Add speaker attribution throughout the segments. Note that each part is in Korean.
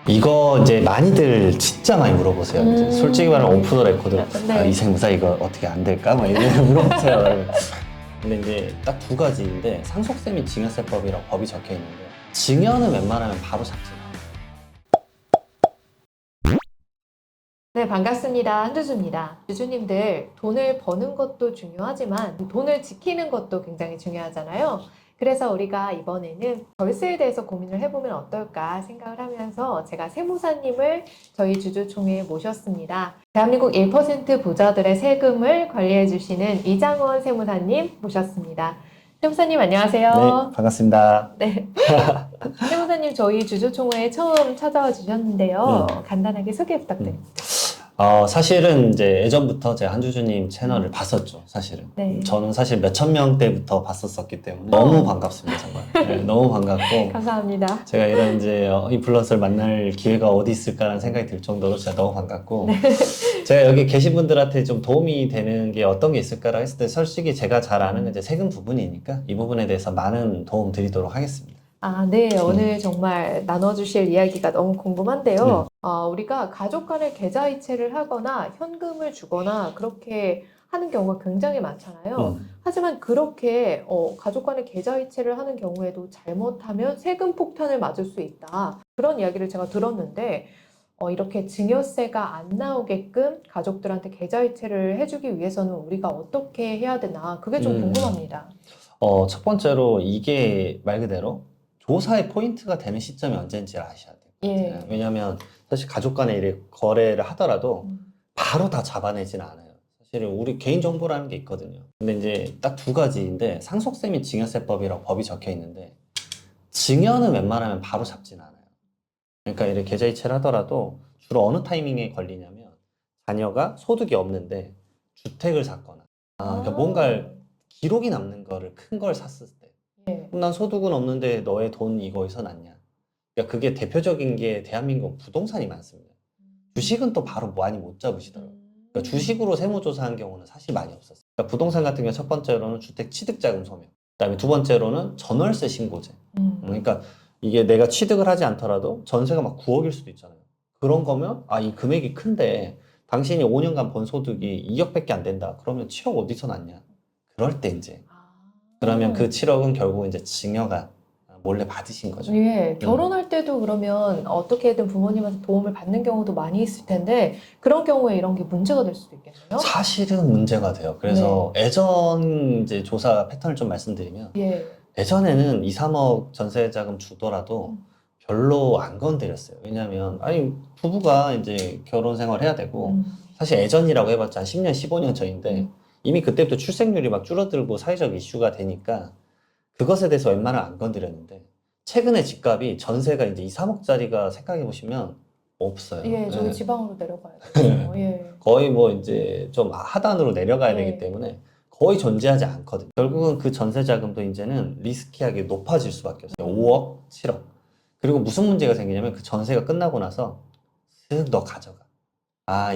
Speaker 1: 이거 이제 많이들 진짜 많이 물어보세요. 이제 솔직히 말하면 오프 더 레코드
Speaker 2: 네.
Speaker 1: 아, 이 세무사 이거 어떻게 안 될까? 막 이렇게 물어보세요. 근데 이제 딱 두 가지인데 상속세 및 증여세법이라고 법이 적혀 있는데 증여는 웬만하면 바로 잡지 않아요.
Speaker 2: 네, 반갑습니다. 한두주입니다. 주주님들, 돈을 버는 것도 중요하지만 돈을 지키는 것도 굉장히 중요하잖아요. 그래서 우리가 이번에는 절세에 대해서 고민을 해보면 어떨까 생각을 하면서 제가 세무사님을 저희 주주총회에 모셨습니다. 대한민국 1% 부자들의 세금을 관리해 주시는 이장원 세무사님 모셨습니다. 세무사님 안녕하세요.
Speaker 1: 네, 반갑습니다.
Speaker 2: 네. 세무사님 저희 주주총회에 처음 찾아와 주셨는데요. 간단하게 소개 부탁드립니다.
Speaker 1: 사실은 이제 예전부터 제가 한주주님 채널을 봤었죠, 사실은.
Speaker 2: 네.
Speaker 1: 저는 사실 몇천 명대부터 봤었기 때문에 너무 반갑습니다, 정말. 네, 너무 반갑고.
Speaker 2: 감사합니다.
Speaker 1: 제가 이런 이제 인플루언서를 만날 기회가 어디 있을까라는 생각이 들 정도로 진짜 너무 반갑고. 제가 여기 계신 분들한테 좀 도움이 되는 게 어떤 게 있을까라고 했을 때 솔직히 제가 잘 아는 건 이제 세금 부분이니까 이 부분에 대해서 많은 도움 드리도록 하겠습니다.
Speaker 2: 네. 오늘 정말 나눠주실 이야기가 너무 궁금한데요. 우리가 가족 간의 계좌이체를 하거나 현금을 주거나 그렇게 하는 경우가 굉장히 많잖아요. 하지만 그렇게 가족 간의 계좌이체를 하는 경우에도 잘못하면 세금 폭탄을 맞을 수 있다. 그런 이야기를 제가 들었는데 이렇게 증여세가 안 나오게끔 가족들한테 계좌이체를 해주기 위해서는 우리가 어떻게 해야 되나 그게 좀 궁금합니다.
Speaker 1: 첫 번째로 이게 말 그대로 조사의 포인트가 되는 시점이 언제인지 아셔야 돼요.
Speaker 2: 예.
Speaker 1: 왜냐하면 사실 가족 간에 이렇게 거래를 하더라도 바로 다 잡아내진 않아요. 사실은 우리 개인정보라는 게 있거든요. 근데 이제 딱 두 가지인데 상속세 및 증여세법이라고 법이 적혀 있는데 증여는 웬만하면 바로 잡진 않아요. 그러니까 이렇게 계좌이체를 하더라도 주로 어느 타이밍에 걸리냐면 자녀가 소득이 없는데 주택을 샀거나 그러니까 뭔가 기록이 남는 거를 큰 걸 샀을 때
Speaker 2: 예.
Speaker 1: 그럼 난 소득은 없는데 너의 돈 이거 어디서 났냐? 그러니까 그게 대표적인 게 대한민국 부동산이 많습니다. 주식은 또 바로 많이 못 잡으시더라고요. 그러니까 주식으로 세무조사한 경우는 사실 많이 없었어요. 그러니까 부동산 같은 경우 첫 번째로는 주택 취득자금 소멸, 그다음에 두 번째로는 전월세 신고제. 그러니까 이게 내가 취득을 하지 않더라도 전세가 막 9억일 수도 있잖아요. 그런 거면 이 금액이 큰데 당신이 5년간 번 소득이 2억밖에 안 된다. 그러면 7억 어디서 났냐? 그럴 때 이제 그러면 그 7억은 결국 이제 증여가 몰래 받으신 거죠.
Speaker 2: 예, 결혼할 때도 그러면 어떻게든 부모님한테 도움을 받는 경우도 많이 있을 텐데 그런 경우에 이런 게 문제가 될 수도 있겠네요.
Speaker 1: 사실은 문제가 돼요. 그래서 예전 이제 조사 패턴을 좀 말씀드리면
Speaker 2: 예.
Speaker 1: 예전에는 2, 3억 전세자금 주더라도 별로 안 건드렸어요. 왜냐하면 부부가 이제 결혼 생활 해야 되고 사실 예전이라고 해봤자 한 10년, 15년 전인데 이미 그때부터 출생률이 막 줄어들고 사회적 이슈가 되니까 그것에 대해서 웬만하면 안 건드렸는데 최근에 집값이 전세가 이제 2, 3억짜리가 생각해 보시면 없어요.
Speaker 2: 예, 저희 지방으로 내려가야 되죠. 예.
Speaker 1: 거의 뭐 이제 좀 하단으로 내려가야
Speaker 2: 예.
Speaker 1: 되기 때문에 거의 존재하지 않거든요. 결국은 그 전세 자금도 이제는 리스키하게 높아질 수밖에 없어요. 5억, 7억. 그리고 무슨 문제가 생기냐면 그 전세가 끝나고 나서 슥 너 가져가.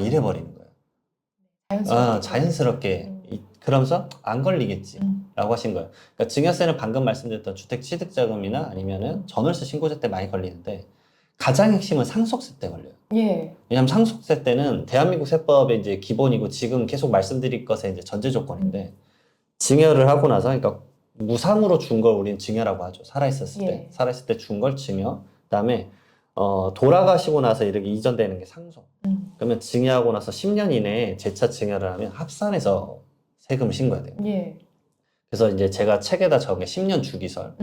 Speaker 1: 이래버리는 거예요. 자연스럽게. 그러면서 안 걸리겠지. 라고 하신 거예요. 그러니까 증여세는 방금 말씀드렸던 주택 취득자금이나 아니면은 전월세 신고제 때 많이 걸리는데 가장 핵심은 상속세 때 걸려요.
Speaker 2: 예.
Speaker 1: 왜냐하면 상속세 때는 대한민국 세법의 이제 기본이고 지금 계속 말씀드릴 것의 이제 전제 조건인데 증여를 하고 나서 그러니까 무상으로 준 걸 우리는 증여라고 하죠. 살아있었을 때. 살아있을 때 준 걸 증여. 그다음에 돌아가시고 나서 이렇게 이전되는 게 상속. 그러면 증여하고 나서 10년 이내에 재차 증여를 하면 합산해서 세금을 신고해야 돼요.
Speaker 2: 예.
Speaker 1: 그래서 이제 제가 책에다 적은 게 10년 주기설.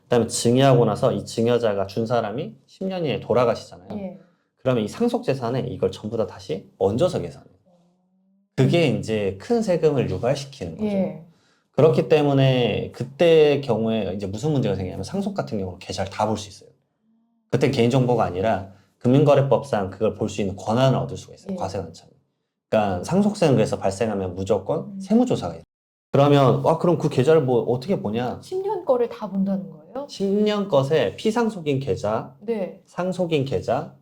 Speaker 1: 그다음에 증여하고 나서 이 증여자가 준 사람이 10년 이내에 돌아가시잖아요.
Speaker 2: 예.
Speaker 1: 그러면 이 상속재산에 이걸 전부 다 다시 얹어서 계산해요. 그게 이제 큰 세금을 유발시키는 거죠.
Speaker 2: 예.
Speaker 1: 그렇기 때문에 그때 경우에 이제 무슨 문제가 생기냐면 상속 같은 경우는 계좌를 다 볼 수 있어요. 그때 개인정보가 아니라 금융거래법상 그걸 볼 수 있는 권한을 얻을 수가 있어요. 과세관청이. 그러니까 상속세는 그래서 발생하면 무조건 세무조사가 있어요. 그러면 그럼 그 계좌를 뭐 어떻게 보냐?
Speaker 2: 10년 거를 다 본다는 거예요?
Speaker 1: 10년 것에 피상속인 계좌,
Speaker 2: 네.
Speaker 1: 상속인 계좌,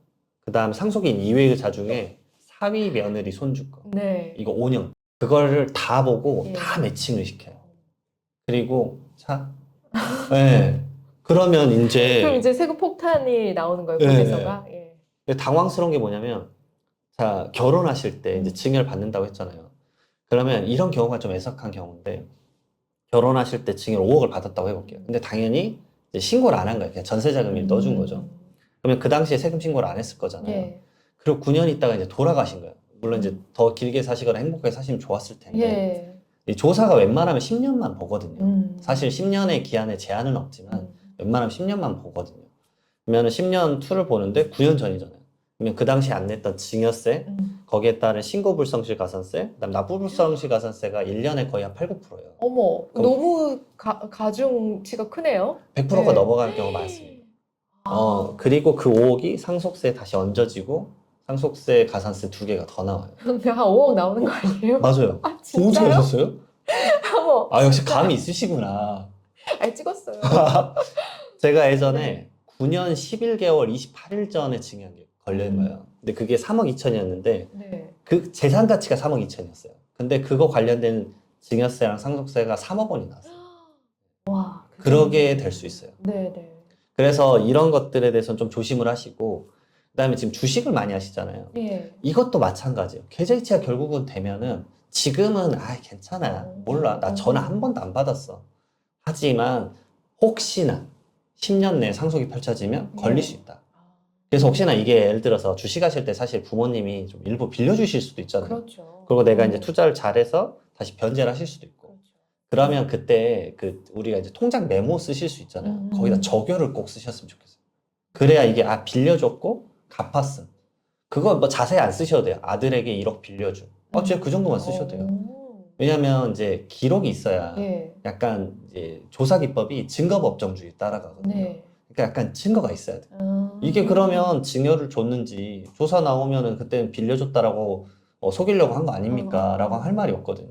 Speaker 1: 그 다음 상속인 이외의 자 중에 사위 며느리 손주 거.
Speaker 2: 네.
Speaker 1: 이거 5년. 그거를 다 보고
Speaker 2: 예.
Speaker 1: 다 매칭을 시켜요. 그리고 네. 그러면
Speaker 2: 그럼
Speaker 1: 이제
Speaker 2: 이제 세금 폭탄이 나오는 거예요,
Speaker 1: 네.
Speaker 2: 거기서가? 예.
Speaker 1: 근데 당황스러운 게 뭐냐면, 자, 결혼하실 때 이제 증여를 받는다고 했잖아요. 그러면 이런 경우가 좀 애석한 경우인데, 결혼하실 때 증여를 5억을 받았다고 해볼게요. 근데 당연히 이제 신고를 안 한 거예요. 그냥 전세자금을 넣어준 거죠. 그러면 그 당시에 세금 신고를 안 했을 거잖아요.
Speaker 2: 예.
Speaker 1: 그리고 9년 있다가 이제 돌아가신 거예요. 물론 이제 더 길게 사시거나 행복하게 사시면 좋았을 텐데,
Speaker 2: 예.
Speaker 1: 이 조사가 웬만하면 10년만 보거든요. 사실 10년의 기한에 제한은 없지만, 웬만하면 10년만 보거든요. 그러면 10년 투를 보는데 9년 전이잖아요. 그러면 그 당시 안 냈던 증여세, 거기에 따른 신고불성실 가산세, 그다음 납부불성실 가산세가 1년에 거의 한 8, 9%예요.
Speaker 2: 어머,
Speaker 1: 그럼-
Speaker 2: 너무 가중치가 크네요.
Speaker 1: 100%가
Speaker 2: 네.
Speaker 1: 넘어가는 경우가 많습니다.
Speaker 2: 아,
Speaker 1: 그리고 그 5억이 상속세에 다시 얹어지고 상속세, 가산세 두 개가 더 나와요.
Speaker 2: 한 5억 나오는 거 아니에요?
Speaker 1: 맞아요.
Speaker 2: 아,
Speaker 1: 보고
Speaker 2: 진짜요?
Speaker 1: 들으셨어요?
Speaker 2: 어머,
Speaker 1: 아, 역시 감이 있으시구나.
Speaker 2: 아, 찍었어요.
Speaker 1: 제가 예전에 9년 11개월 28일 전에 증여한 게 걸린 거예요. 근데 그게 3억 2천이었는데
Speaker 2: 네.
Speaker 1: 그 재산 가치가 3억 2천이었어요. 근데 그거 관련된 증여세랑 상속세가 3억 원이 나왔어요.
Speaker 2: 와,
Speaker 1: 그러게 될 수 있어요.
Speaker 2: 네네.
Speaker 1: 그래서 이런 것들에 대해서는 좀 조심을 하시고, 그다음에 지금 주식을 많이 하시잖아요.
Speaker 2: 예.
Speaker 1: 이것도 마찬가지예요. 계좌이체가 결국은 되면은 지금은 괜찮아. 몰라. 나 전화 한 번도 안 받았어. 하지만 혹시나 10년 내에 상속이 펼쳐지면 걸릴 수 있다. 그래서 혹시나 이게 예를 들어서 주식하실 때 사실 부모님이 좀 일부 빌려주실 수도 있잖아요.
Speaker 2: 그렇죠.
Speaker 1: 그리고 내가 이제 투자를 잘해서 다시 변제를 하실 수도 있고.
Speaker 2: 그렇죠.
Speaker 1: 그러면 그때 우리가 이제 통장 메모 쓰실 수 있잖아요. 거기다 적요를 꼭 쓰셨으면 좋겠어요. 그래야 이게 빌려줬고 갚았음. 그거 뭐 자세히 안 쓰셔도 돼요. 아들에게 1억 빌려줌. 진짜 그 정도만 쓰셔도 돼요. 왜냐면 이제 기록이 있어야
Speaker 2: 예.
Speaker 1: 약간 이제 조사 기법이 증거법정주의 따라가거든요.
Speaker 2: 네.
Speaker 1: 그러니까 약간 증거가 있어야 돼.
Speaker 2: 아.
Speaker 1: 이게 그러면 증여를 줬는지 조사 나오면은 그때는 빌려줬다라고 속이려고 한 거 아닙니까? 라고 할 말이 없거든요.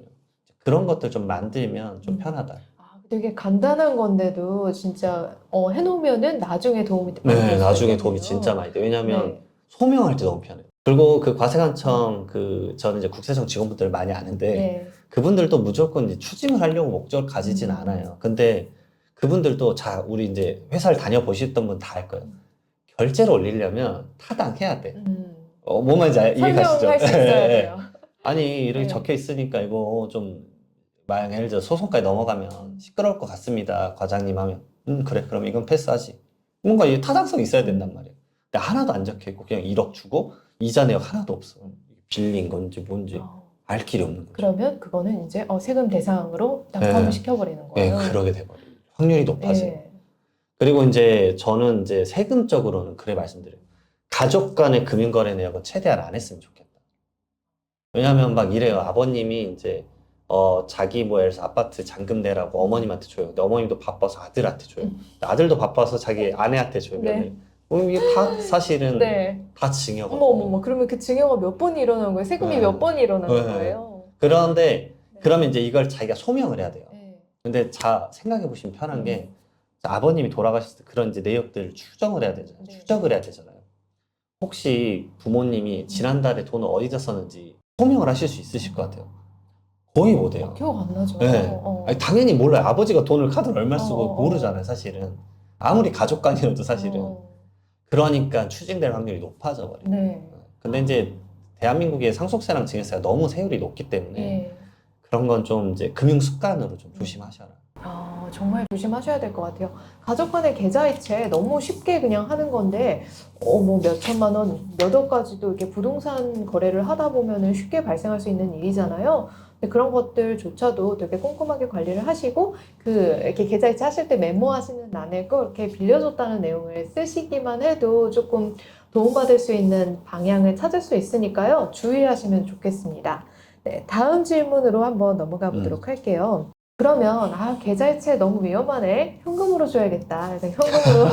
Speaker 1: 그런 것들 좀 만들면 좀 편하다.
Speaker 2: 되게 간단한 건데도 진짜 해놓으면은 나중에 도움이 많이
Speaker 1: 네,
Speaker 2: 될 수
Speaker 1: 나중에
Speaker 2: 있겠네요.
Speaker 1: 도움이 진짜 많이 돼요. 왜냐면
Speaker 2: 네.
Speaker 1: 소명할 때 너무 편해요. 그리고 그 과세관청 저는 이제 국세청 직원분들 많이 아는데
Speaker 2: 네.
Speaker 1: 그분들도 무조건 이제 추징을 하려고 목적을 가지진 않아요. 근데 그분들도 우리 이제 회사를 다녀보셨던 분 다 알 거예요. 결제를 올리려면 타당해야 돼. 뭔 말인지 이해가시죠?
Speaker 2: 설명할 수 있어야 돼요.
Speaker 1: 아니, 이렇게
Speaker 2: 네.
Speaker 1: 적혀 있으니까 이거 좀, 만약 예를 들어 소송까지 넘어가면 시끄러울 것 같습니다. 과장님 하면. 그래. 그럼 이건 패스하지. 뭔가 이 타당성이 있어야 된단 말이에요. 근데 하나도 안 적혀 있고 그냥 1억 주고 이자 내역 하나도 없어. 빌린 건지 뭔지 알 길이 없는 거죠.
Speaker 2: 그러면 그거는 이제 세금 대상으로 딱
Speaker 1: 네.
Speaker 2: 포함을 시켜버리는
Speaker 1: 네,
Speaker 2: 거예요.
Speaker 1: 그러게 돼버려요. 확률이 높아져요.
Speaker 2: 네.
Speaker 1: 그리고 이제 저는 이제 세금적으로는 그래 말씀드려요. 가족 간의 금융거래 내역은 최대한 안 했으면 좋겠다. 왜냐면 막 이래요. 아버님이 이제 자기 뭐 예를 들어서 아파트 잔금 내라고 어머님한테 줘요. 근데 어머님도 바빠서 아들한테 줘요. 근데 아들도 바빠서 자기 아내한테 줘요.
Speaker 2: 네.
Speaker 1: 이게 다 사실은
Speaker 2: 네.
Speaker 1: 다 증여거든요.
Speaker 2: 어머. 그러면 그 증여가 몇 번이 일어나는 거예요? 세금이
Speaker 1: 네.
Speaker 2: 몇 번이 일어나는
Speaker 1: 네.
Speaker 2: 거예요?
Speaker 1: 그런데
Speaker 2: 네.
Speaker 1: 그러면 이제 이걸 자기가 소명을 해야 돼요.
Speaker 2: 네.
Speaker 1: 근데 생각해 보시면 편한 게 아버님이 돌아가셨을 때 그런 이제 내역들을 추정을 해야 되잖아요.
Speaker 2: 네.
Speaker 1: 추적을 해야 되잖아요. 혹시 부모님이 지난달에 돈을 어디다 썼는지 소명을 하실 수 있으실 것 같아요. 거의 못 해요.
Speaker 2: 기억 안 나죠?
Speaker 1: 네. 아니, 당연히 몰라요. 아버지가 돈을 카드를 얼마 쓰고 모르잖아요, 사실은. 아무리 가족 간이어도 사실은. 그러니까 추징될 확률이 높아져 버려요.
Speaker 2: 네.
Speaker 1: 근데 이제 대한민국의 상속세랑 증여세가 너무 세율이 높기 때문에
Speaker 2: 네.
Speaker 1: 그런 건 좀 이제 금융 습관으로 좀 조심하셔라.
Speaker 2: 정말 조심하셔야 될 것 같아요. 가족 간의 계좌이체 너무 쉽게 그냥 하는 건데, 뭐 몇 천만 원, 몇 억까지도 이렇게 부동산 거래를 하다 보면은 쉽게 발생할 수 있는 일이잖아요. 근데 그런 것들조차도 되게 꼼꼼하게 관리를 하시고, 이렇게 계좌이체 하실 때 메모하시는 란에 꼭 이렇게 빌려줬다는 내용을 쓰시기만 해도 조금 도움받을 수 있는 방향을 찾을 수 있으니까요. 주의하시면 좋겠습니다. 네, 다음 질문으로 한번 넘어가 보도록 할게요. 그러면 계좌이체 너무 위험하네. 현금으로 줘야겠다. 현금으로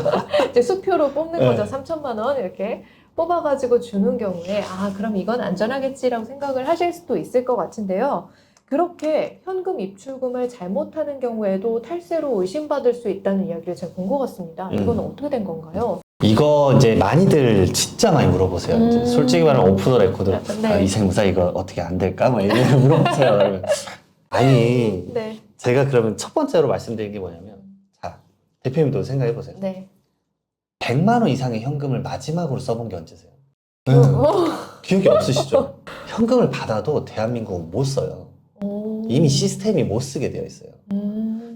Speaker 2: 이제 수표로 뽑는 거죠. 3천만 원 이렇게 뽑아가지고 주는 경우에 그럼 이건 안전하겠지라고 생각을 하실 수도 있을 것 같은데요. 그렇게 현금 입출금을 잘못하는 경우에도 탈세로 의심받을 수 있다는 이야기를 제가 본 것 같습니다. 이건 어떻게 된 건가요?
Speaker 1: 이거 이제 많이들 진짜 많이 물어보세요. 이제 솔직히 말하면 오프 더 레코드.
Speaker 2: 네.
Speaker 1: 이 세무사 이거 어떻게 안 될까? 뭐 이렇게 물어보세요. 그러면 아니,
Speaker 2: 네.
Speaker 1: 제가 그러면 첫 번째로 말씀드린 게 뭐냐면, 자, 대표님도 생각해 보세요.
Speaker 2: 네.
Speaker 1: 100만 원 이상의 현금을 마지막으로 써본 게 언제세요? 네. 기억이 없으시죠? 현금을 받아도 대한민국은 못 써요. 이미 시스템이 못 쓰게 되어 있어요.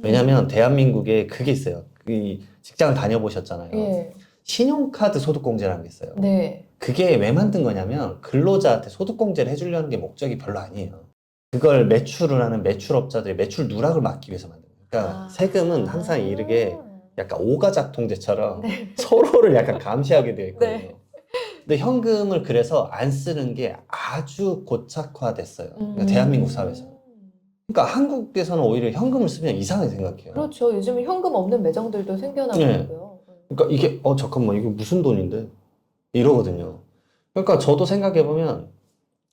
Speaker 1: 왜냐면 대한민국에 그게 있어요. 그 직장을 다녀보셨잖아요.
Speaker 2: 예.
Speaker 1: 신용카드 소득공제라는 게 있어요.
Speaker 2: 네.
Speaker 1: 그게 왜 만든 거냐면 근로자한테 소득공제를 해주려는 게 목적이 별로 아니에요. 그걸 매출을 하는 매출업자들이 매출 누락을 막기 위해서 만든 거예요. 그러니까 세금은 항상 이르게 약간 오가작 통제처럼
Speaker 2: 네.
Speaker 1: 서로를 약간 감시하게 되어 있거든요.
Speaker 2: 네.
Speaker 1: 근데 현금을 그래서 안 쓰는 게 아주 고착화됐어요. 그러니까 대한민국 사회에서. 그러니까 한국에서는 오히려 현금을 쓰면 이상하게 생각해요.
Speaker 2: 그렇죠. 요즘은 현금 없는 매장들도 생겨나고
Speaker 1: 네.
Speaker 2: 있고요.
Speaker 1: 그러니까 이게 잠깐만 이거 무슨 돈인데? 이러거든요. 그러니까 저도 생각해보면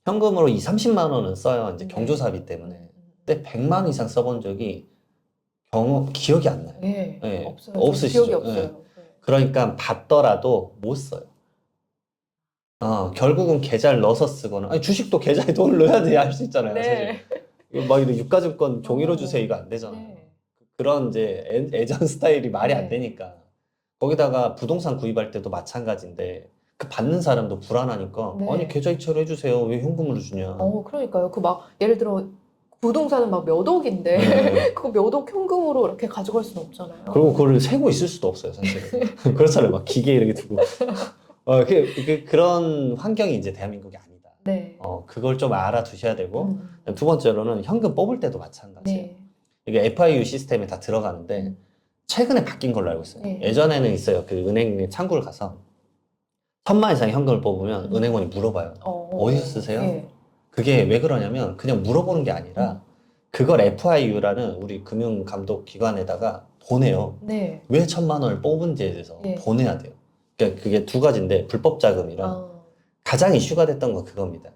Speaker 1: 현금으로 2, 30만 원은 써요. 이제
Speaker 2: 네.
Speaker 1: 경조사비 때문에. 근데 100만 원 이상 써본 적이 기억이 안 나요.
Speaker 2: 네.
Speaker 1: 네.
Speaker 2: 없어요.
Speaker 1: 없으시죠?
Speaker 2: 기억이 없어요.
Speaker 1: 네.
Speaker 2: 네.
Speaker 1: 그러니까 받더라도 못 써요. 결국은 계좌를 넣어서 쓰거나, 아니, 주식도 계좌에 돈을 넣어야 돼야 할 수 있잖아요, 사실.
Speaker 2: 네.
Speaker 1: 이거 막 이런 유가증권 종이로 주세요, 이거 안 되잖아요.
Speaker 2: 네.
Speaker 1: 그런 이제 애전 스타일이 말이 안
Speaker 2: 네.
Speaker 1: 되니까. 거기다가 부동산 구입할 때도 마찬가지인데, 그 받는 사람도 불안하니까,
Speaker 2: 네.
Speaker 1: 아니, 계좌 이체를 해주세요. 왜 현금으로 주냐.
Speaker 2: 그러니까요. 그 막 예를 들어 부동산은 막 몇 억인데
Speaker 1: 네.
Speaker 2: 그거 몇 억 현금으로 이렇게 가져갈 수는 없잖아요.
Speaker 1: 그리고 그걸 세고 있을 수도 없어요, 사실은. 그렇잖아요. 막 기계 이렇게 두고. 그런 환경이 이제 대한민국이 아니다.
Speaker 2: 네.
Speaker 1: 그걸 좀 알아두셔야 되고, 두 번째로는 현금 뽑을 때도 마찬가지예요.
Speaker 2: 네.
Speaker 1: 이게 FIU 시스템에 다 들어가는데,
Speaker 2: 음.
Speaker 1: 최근에 바뀐 걸로 알고 있어요.
Speaker 2: 네.
Speaker 1: 예전에는 있어요. 그 은행 창구를 가서 1,000만 이상 현금을 뽑으면 은행원이 물어봐요. 어디서 쓰세요?
Speaker 2: 네.
Speaker 1: 그게 왜 그러냐면 그냥 물어보는 게 아니라 그걸 FIU라는 우리 금융감독기관에다가 보내요.
Speaker 2: 네.
Speaker 1: 왜 1,000만 원을 뽑은지에 대해서
Speaker 2: 네.
Speaker 1: 보내야 돼요. 그러니까 그게 두 가지인데 불법 자금이랑 가장 이슈가 됐던 건 그겁니다.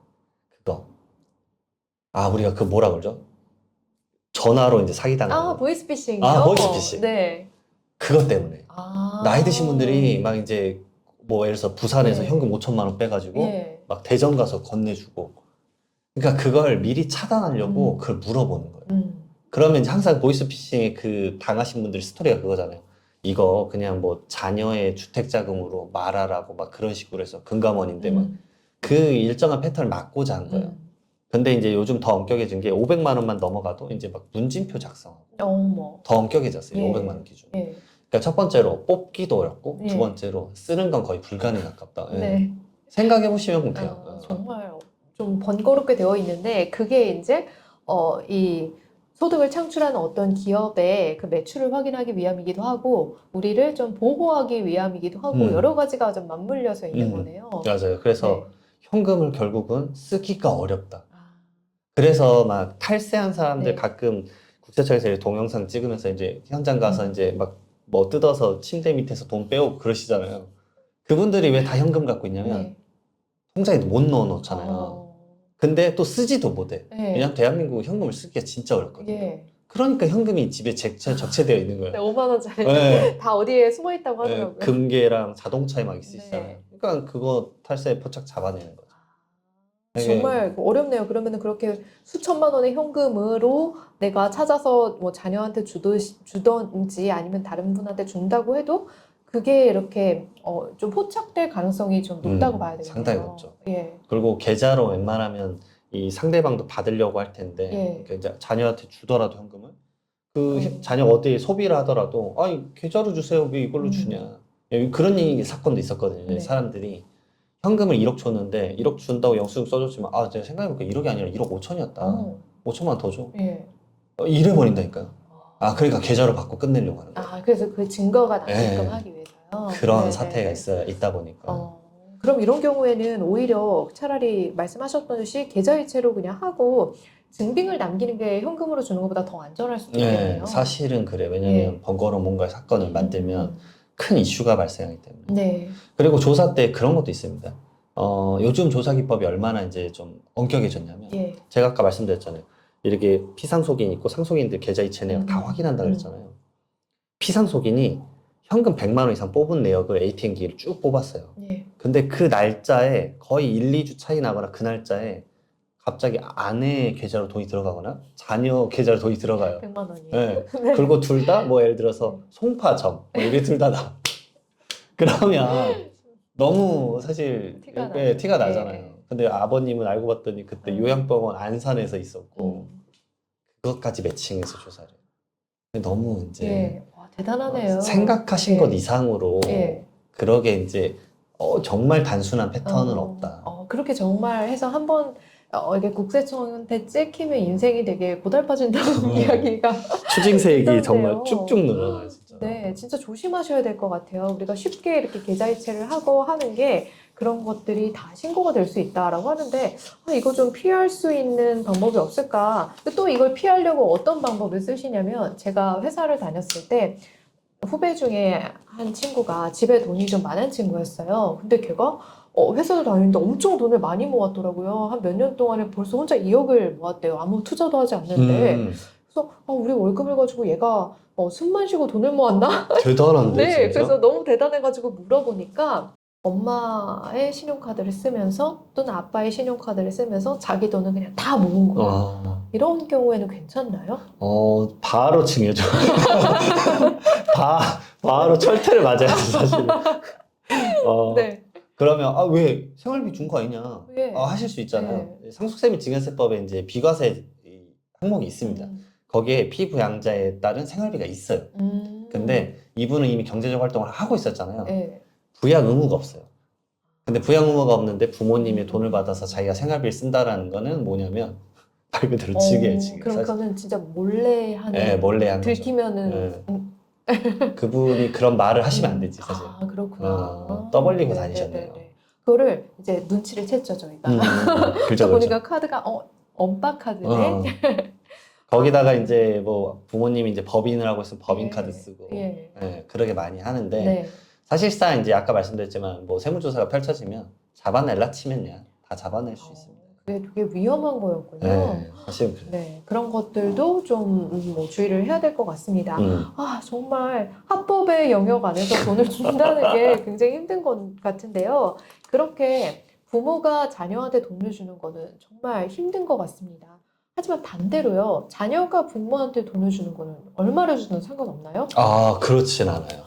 Speaker 1: 그거. 우리가 그 뭐라 그러죠? 전화로 이제 사기당하는 거.
Speaker 2: 보이스피싱이요?
Speaker 1: 보이스피싱.
Speaker 2: 네.
Speaker 1: 그것 때문에. 나이 드신 분들이 막 이제 뭐 예를 들어서 부산에서
Speaker 2: 네.
Speaker 1: 현금 5천만 원 빼가지고
Speaker 2: 네.
Speaker 1: 막 대전 가서 건네주고. 그러니까 그걸 미리 차단하려고 그걸 물어보는 거예요. 그러면 항상 보이스피싱의 그 당하신 분들 스토리가 그거잖아요. 이거 그냥 뭐 자녀의 주택자금으로 말하라고 막 그런 식으로 해서 금감원인데 막 그 일정한 패턴을 막고자 한 거예요. 근데 이제 요즘 더 엄격해진 게 500만 원만 넘어가도 이제 막 문진표 작성하고
Speaker 2: 어머.
Speaker 1: 더 엄격해졌어요.
Speaker 2: 예.
Speaker 1: 500만 원 기준.
Speaker 2: 네.
Speaker 1: 그러니까 첫 번째로 뽑기도 어렵고
Speaker 2: 예.
Speaker 1: 두 번째로 쓰는 건 거의 불가능에 가깝다. 예.
Speaker 2: 네.
Speaker 1: 생각해 보시면 돼요.
Speaker 2: 정말 좀 번거롭게 되어 있는데 그게 이제 이 소득을 창출하는 어떤 기업의 그 매출을 확인하기 위함이기도 하고 우리를 좀 보호하기 위함이기도 하고 여러 가지가 좀 맞물려서 있는 거네요.
Speaker 1: 맞아요. 그래서
Speaker 2: 네.
Speaker 1: 현금을 결국은 쓰기가 어렵다. 그래서 막 탈세한 사람들
Speaker 2: 네.
Speaker 1: 가끔 국세청에서 이제 동영상 찍으면서 이제 현장 가서 이제 막 뭐 뜯어서 침대 밑에서 돈 빼오고 그러시잖아요. 그분들이 왜 다 현금 갖고 있냐면
Speaker 2: 네.
Speaker 1: 통장에 못 넣어 놓잖아요. 근데 또 쓰지도 못해.
Speaker 2: 네.
Speaker 1: 왜냐면 대한민국은 현금을 쓰기가 진짜 어렵거든요.
Speaker 2: 예.
Speaker 1: 그러니까 현금이 집에 적체되어 있는 거예요.
Speaker 2: 네, 5만 원짜리
Speaker 1: 네.
Speaker 2: 다 어디에 숨어 있다고
Speaker 1: 네,
Speaker 2: 하더라고요.
Speaker 1: 금괴랑 자동차에 막 있으시잖아요.
Speaker 2: 네.
Speaker 1: 그러니까 그거 탈세 포착 잡아내는 거죠.
Speaker 2: 정말 어렵네요. 그러면은 그렇게 수천만 원의 현금으로 내가 찾아서 뭐 자녀한테 주던지 아니면 다른 분한테 준다고 해도 그게 이렇게 좀 포착될 가능성이 좀 높다고 봐야 되겠네요.
Speaker 1: 상당히 높죠.
Speaker 2: 예.
Speaker 1: 그리고 계좌로 웬만하면 이 상대방도 받으려고 할 텐데
Speaker 2: 예.
Speaker 1: 그러니까 이제 자녀한테 주더라도 현금을 그 자녀가 어디에 소비를 하더라도 아니 계좌로 주세요 왜 이걸로 주냐 그런 사건도 있었거든요.
Speaker 2: 네.
Speaker 1: 사람들이 현금을 1억 줬는데 1억 준다고 영수증 써줬지만 제가 생각해보니까 1억이 아니라 1억 5천이었다. 5천만 원 더 줘.
Speaker 2: 예.
Speaker 1: 이래버린다니까요. 그러니까 계좌로 받고 끝내려고 하는 거예요.
Speaker 2: 그래서 그 증거가 나게끔
Speaker 1: 네.
Speaker 2: 하기 위해서요.
Speaker 1: 그런
Speaker 2: 네,
Speaker 1: 사태가
Speaker 2: 네.
Speaker 1: 있다 보니까.
Speaker 2: 그럼 이런 경우에는 오히려 차라리 말씀하셨듯이 계좌이체로 그냥 하고 증빙을 남기는 게 현금으로 주는 것보다 더 안전할 수도 있겠네요.
Speaker 1: 사실은 그래. 왜냐면 번거로운 뭔가 사건을 만들면 큰 이슈가 발생하기 때문에.
Speaker 2: 네.
Speaker 1: 그리고 조사 때 그런 것도 있습니다. 요즘 조사 기법이 얼마나 이제 좀 엄격해졌냐면
Speaker 2: 예.
Speaker 1: 제가 아까 말씀드렸잖아요. 이렇게 피상속인 있고 상속인들 계좌 이체 내역 다 확인한다 그랬잖아요. 피상속인이 현금 100만 원 이상 뽑은 내역을 ATM기를 쭉 뽑았어요.
Speaker 2: 예.
Speaker 1: 근데 그 날짜에 거의 1, 2주 차이 나거나 그 날짜에 갑자기 아내 계좌로 돈이 들어가거나 자녀 계좌로 돈이 들어가요.
Speaker 2: 100만 원이요.
Speaker 1: 네. 그리고 둘 다 뭐 예를 들어서 송파점 뭐 이게 둘 다 나. 그러면 너무 사실
Speaker 2: 티가
Speaker 1: 예,
Speaker 2: 나죠.
Speaker 1: 티가
Speaker 2: 예,
Speaker 1: 나잖아요.
Speaker 2: 예.
Speaker 1: 근데 아버님은 알고 봤더니 그때
Speaker 2: 음.
Speaker 1: 요양병원 안산에서 있었고
Speaker 2: 음.
Speaker 1: 그것까지 매칭해서 조사를 해요. 근데 너무 이제
Speaker 2: 예. 와, 대단하네요.
Speaker 1: 생각하신
Speaker 2: 예.
Speaker 1: 것 이상으로
Speaker 2: 예.
Speaker 1: 그러게 이제 정말 단순한 패턴은 없다.
Speaker 2: 그렇게 정말 해서 한번 이게 국세청한테 찍히면 인생이 되게 고달파진다는 이야기가
Speaker 1: 추징세액이 정말
Speaker 2: 있던데요.
Speaker 1: 쭉쭉 늘어나요, 진짜.
Speaker 2: 네, 진짜 조심하셔야 될 것 같아요. 우리가 쉽게 이렇게 계좌이체를 하고 하는 게 그런 것들이 다 신고가 될 수 있다라고 하는데 이거 좀 피할 수 있는 방법이 없을까? 근데 또 이걸 피하려고 어떤 방법을 쓰시냐면 제가 회사를 다녔을 때 후배 중에 한 친구가 집에 돈이 좀 많은 친구였어요. 근데 걔가 회사를 다니는데 엄청 돈을 많이 모았더라고요. 한 몇 년 동안에 벌써 혼자 2억을 모았대요. 아무 투자도 하지 않는데.
Speaker 1: 음,
Speaker 2: 그래서 우리 월급을 가지고 얘가 숨만 쉬고 돈을 모았나?
Speaker 1: 대단한데,
Speaker 2: 네,
Speaker 1: 진짜?
Speaker 2: 그래서 너무 대단해가지고 물어보니까 엄마의 신용카드를 쓰면서 또는 아빠의 신용카드를 쓰면서 자기 돈은 그냥 다 모은 거예요. 이런 경우에는 괜찮나요?
Speaker 1: 바로 징해줘. 바로 철퇴를 맞아야지, 사실.
Speaker 2: 네.
Speaker 1: 그러면, 왜 생활비 준 거 아니냐?
Speaker 2: 예.
Speaker 1: 하실 수 있잖아요. 상속세및 증여세법에 이제 비과세 이 항목이 있습니다. 거기에 피부양자에 따른 생활비가 있어요. 근데 이분은 이미 경제적 활동을 하고 있었잖아요.
Speaker 2: 네.
Speaker 1: 부양 의무가 없어요. 근데 부양 의무가 없는데 부모님의 돈을 받아서 자기가 생활비를 쓴다라는 거는 뭐냐면 말 그대로 징해요, 징해.
Speaker 2: 그럼
Speaker 1: 사실.
Speaker 2: 그거는 진짜 몰래 하는
Speaker 1: 네, 몰래 하는 거죠.
Speaker 2: 들키면은
Speaker 1: 그분이 그런 말을 하시면 안 되지, 사실.
Speaker 2: 그렇구나.
Speaker 1: 떠벌리고
Speaker 2: 네,
Speaker 1: 다니셨네요.
Speaker 2: 네, 네. 그거를 이제 눈치를 챘죠, 저희가.
Speaker 1: 그렇죠,
Speaker 2: 보니까 카드가 엄빠 카드네.
Speaker 1: 거기다가 이제 뭐 부모님이 이제 법인을 하고 있으면 법인
Speaker 2: 예,
Speaker 1: 카드 쓰고
Speaker 2: 예.
Speaker 1: 그러게 많이 하는데
Speaker 2: 네.
Speaker 1: 사실상 이제 아까 말씀드렸지만 뭐 세무조사가 펼쳐지면 잡아낼라 치면야 다 잡아낼 수 있습니다.
Speaker 2: 그게 되게 위험한 거였군요.
Speaker 1: 네, 사실 그래요.
Speaker 2: 네, 그런 것들도 좀 뭐 주의를 해야 될 것 같습니다. 정말 합법의 영역 안에서 돈을 준다는 게 굉장히 힘든 것 같은데요. 그렇게 부모가 자녀한테 돈을 주는 거는 정말 힘든 것 같습니다. 하지만 반대로요, 자녀가 부모한테 돈을 주는 거는 얼마를 주든 상관없나요?
Speaker 1: 그렇진 않아요.